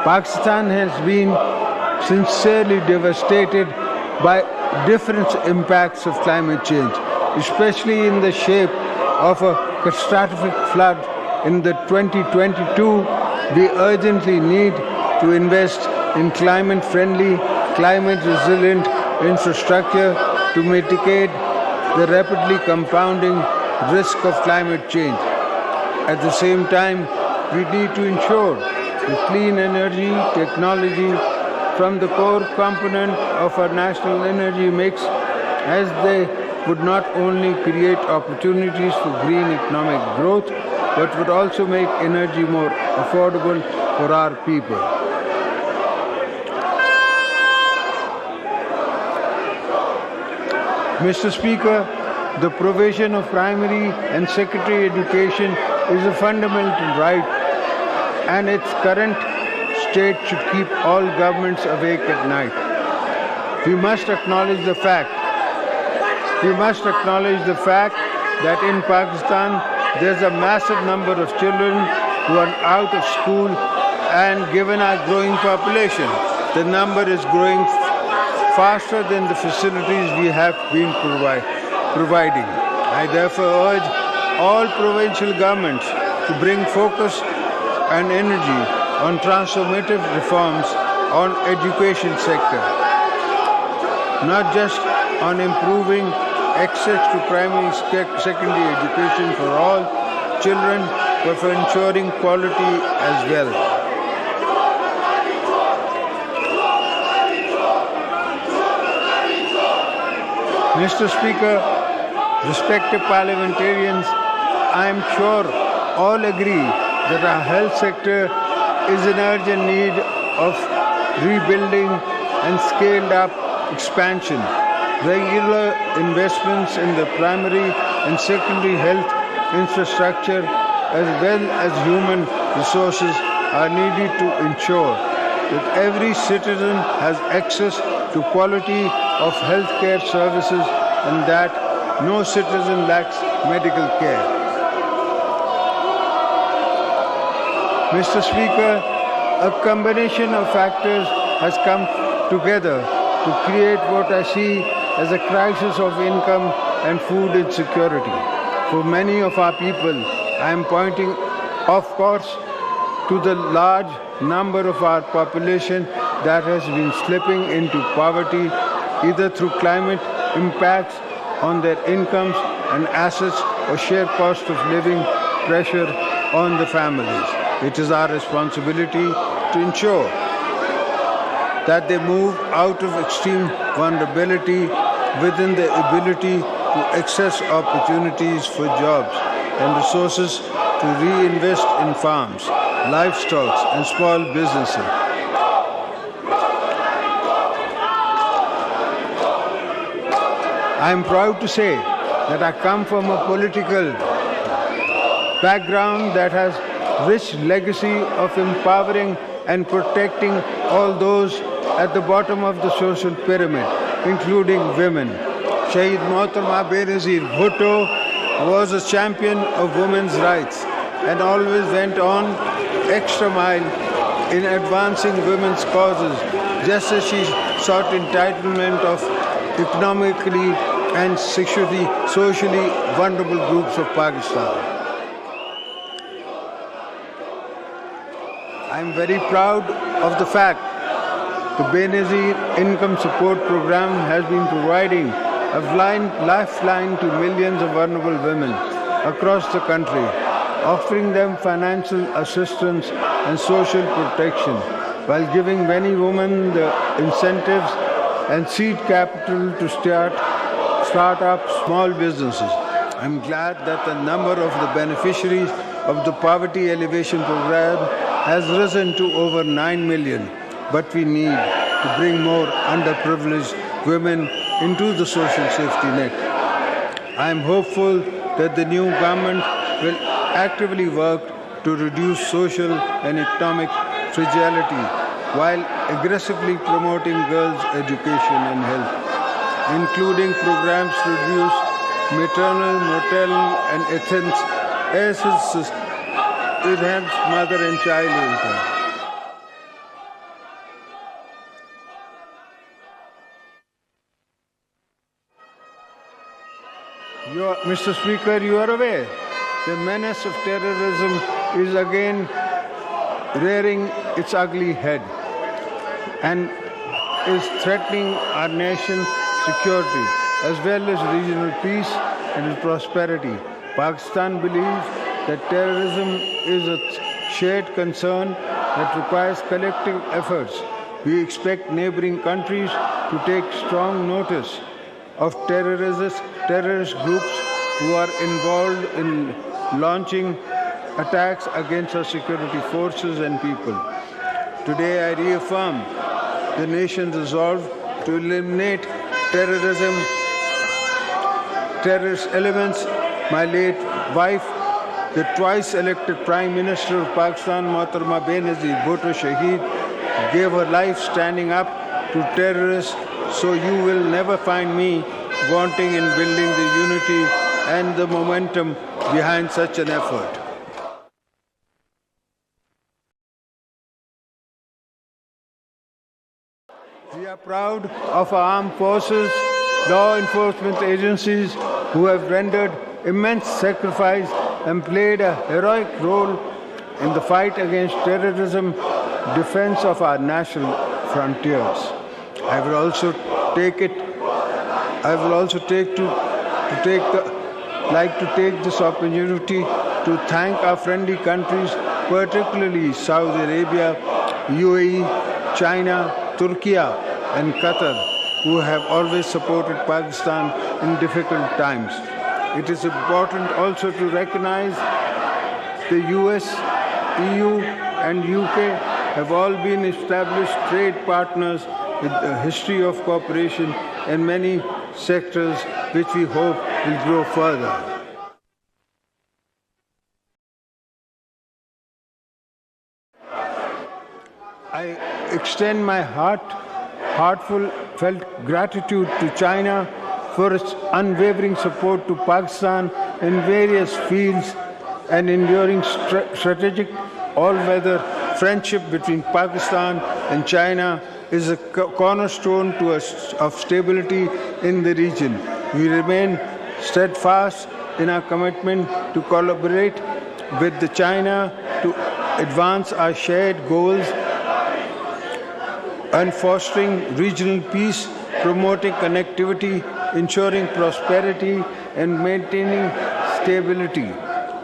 Pakistan has been sincerely devastated by different impacts of climate change, especially in the shape of a catastrophic flood in the 2022. We urgently need to invest in climate-friendly, climate-resilient infrastructure to mitigate the rapidly compounding risk of climate change. At the same time, we need to ensure that clean energy technology from the core component of our national energy mix, as they would not only create opportunities for green economic growth, but would also make energy more affordable for our people. Mr. Speaker, the provision of primary and secondary education is a fundamental right, and its current state should keep all governments awake at night. We must acknowledge the fact that in Pakistan there's a massive number of children who are out of school, and given our growing population, the number is growing faster than the facilities we have been providing. I therefore urge all provincial governments to bring focus and energy on transformative reforms on education sector, not just on improving access to primary secondary education for all children, but for ensuring quality as well. Mr. Speaker, respected parliamentarians, I am sure all agree that our health sector is in urgent need of rebuilding and scaled up expansion. Regular investments in the primary and secondary health infrastructure as well as human resources are needed to ensure that every citizen has access to quality of healthcare services and that no citizen lacks medical care. Mr. Speaker, a combination of factors has come together to create what I see as a crisis of income and food insecurity. For many of our people, I am pointing, of course, to the large number of our population that has been slipping into poverty either through climate impacts on their incomes and assets or sheer cost of living pressure on the families. It is our responsibility to ensure that they move out of extreme vulnerability within the ability to access opportunities for jobs and resources to reinvest in farms, livestock and small businesses. I am proud to say that I come from a political background that has rich legacy of empowering and protecting all those at the bottom of the social pyramid, including women. Shaheed Mohtarma Benazir Bhutto was a champion of women's rights and always went on extra mile in advancing women's causes, just as she sought entitlement of economically and socially vulnerable groups of Pakistan. I am very proud of the fact the Benazir Income Support Program has been providing a lifeline to millions of vulnerable women across the country, offering them financial assistance and social protection, while giving many women the incentives and seed capital to start up small businesses. I'm glad that the number of the beneficiaries of the Poverty Alleviation Program has risen to over 9 million, but we need to bring more underprivileged women into the social safety net. I am hopeful that the new government will actively work to reduce social and economic fragility while aggressively promoting girls' education and health, including programs to reduce maternal, maternal and enhance mother and child income. Mr. Speaker, you are aware the menace of terrorism is again rearing its ugly head and is threatening our nation's security as well as regional peace and prosperity. Pakistan believes that terrorism is a shared concern that requires collective efforts. We expect neighboring countries to take strong notice of terrorist groups who are involved in launching attacks against our security forces and people. Today I reaffirm the nation's resolve to eliminate terrorist elements. My late wife, the twice elected Prime Minister of Pakistan, Mohtarama Benazir Bhutto Shaheed, gave her life standing up to terrorists, so you will never find me wanting in building the unity and the momentum behind such an effort. We are proud of our armed forces, law enforcement agencies who have rendered immense sacrifice and played a heroic role in the fight against terrorism, defense of our national frontiers. I will also take this opportunity to thank our friendly countries, particularly Saudi Arabia, UAE, China, Turkey, and Qatar, who have always supported Pakistan in difficult times. It is important also to recognize the US, EU, and UK have all been established trade partners with a history of cooperation in many sectors, which we hope will grow further. I extend my heartfelt gratitude to China for its unwavering support to Pakistan in various fields and enduring strategic all-weather friendship between Pakistan and China is a cornerstone of stability in the region. We remain steadfast in our commitment to collaborate with China to advance our shared goals and fostering regional peace, promoting connectivity, ensuring prosperity, and maintaining stability,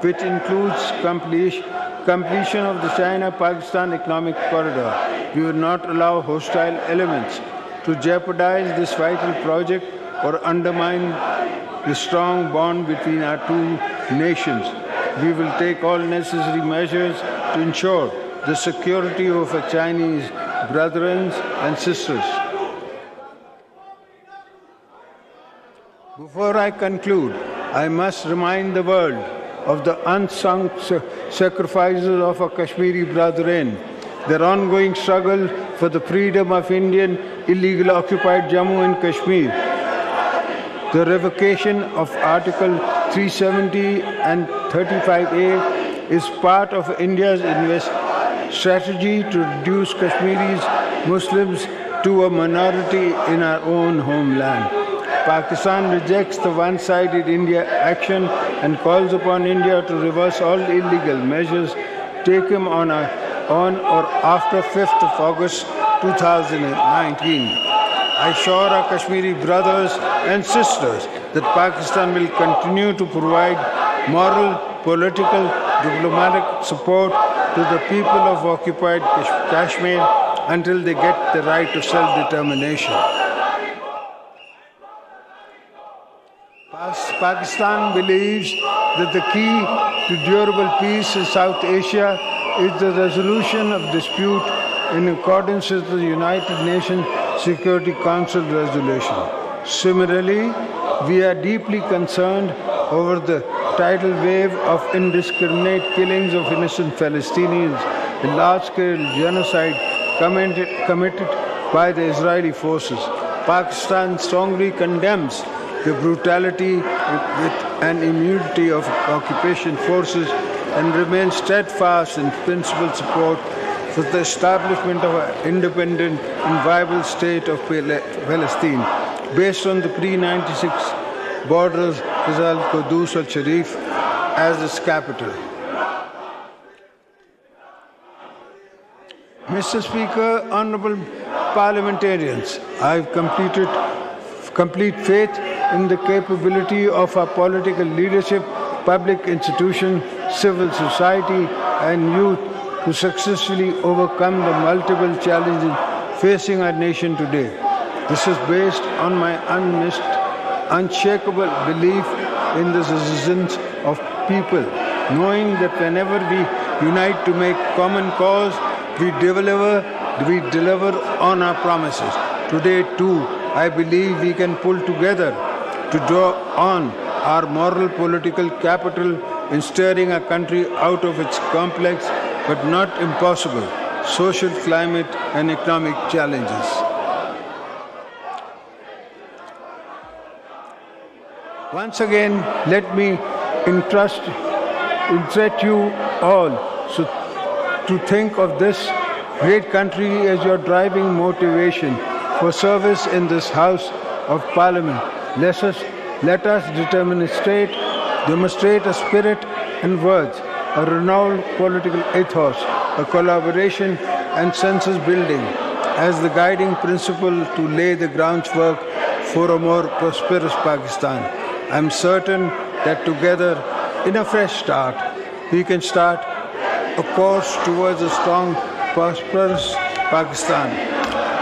which includes completion of the China-Pakistan Economic Corridor. We will not allow hostile elements to jeopardize this vital project or undermine the strong bond between our two nations. We will take all necessary measures to ensure the security of our Chinese brethren and sisters. Before I conclude, I must remind the world of the unsung sacrifices of our Kashmiri brethren, their ongoing struggle for the freedom of Indian illegally occupied Jammu and Kashmir. The revocation of Article 370 and 35A is part of India's strategy to reduce Kashmiris Muslims to a minority in our own homeland. Pakistan rejects the one-sided India action and calls upon India to reverse all illegal measures taken on or after 5th of August 2019. I assure our Kashmiri brothers and sisters that Pakistan will continue to provide moral, political, diplomatic support to the people of occupied Kashmir until they get the right to self-determination. Pakistan believes that the key to durable peace in South Asia is the resolution of dispute in accordance with the United Nations Security Council resolution. Similarly, we are deeply concerned over the tidal wave of indiscriminate killings of innocent Palestinians and large-scale genocide committed by the Israeli forces. Pakistan strongly condemns the brutality and impunity of occupation forces and remains steadfast in principled support for the establishment of an independent and viable state of Palestine based on the pre-96 borders is Al-Qudus Al-Sharif as its capital. Mr. Speaker, honorable parliamentarians, I have complete faith in the capability of our political leadership, public institutions, civil society, and youth to successfully overcome the multiple challenges facing our nation today. This is based on my unshakable belief in the resilience of people, knowing that whenever we unite to make common cause, we deliver on our promises. Today, too, I believe we can pull together to draw on our moral political capital in steering our country out of its complex but not impossible social, climate, and economic challenges. Once again, let me entreat you all to think of this great country as your driving motivation for service in this House of Parliament. Let us demonstrate a spirit and words, a renowned political ethos, a collaboration and census building as the guiding principle to lay the groundwork for a more prosperous Pakistan. I am certain that together, in a fresh start, we can start a course towards a strong, prosperous Pakistan.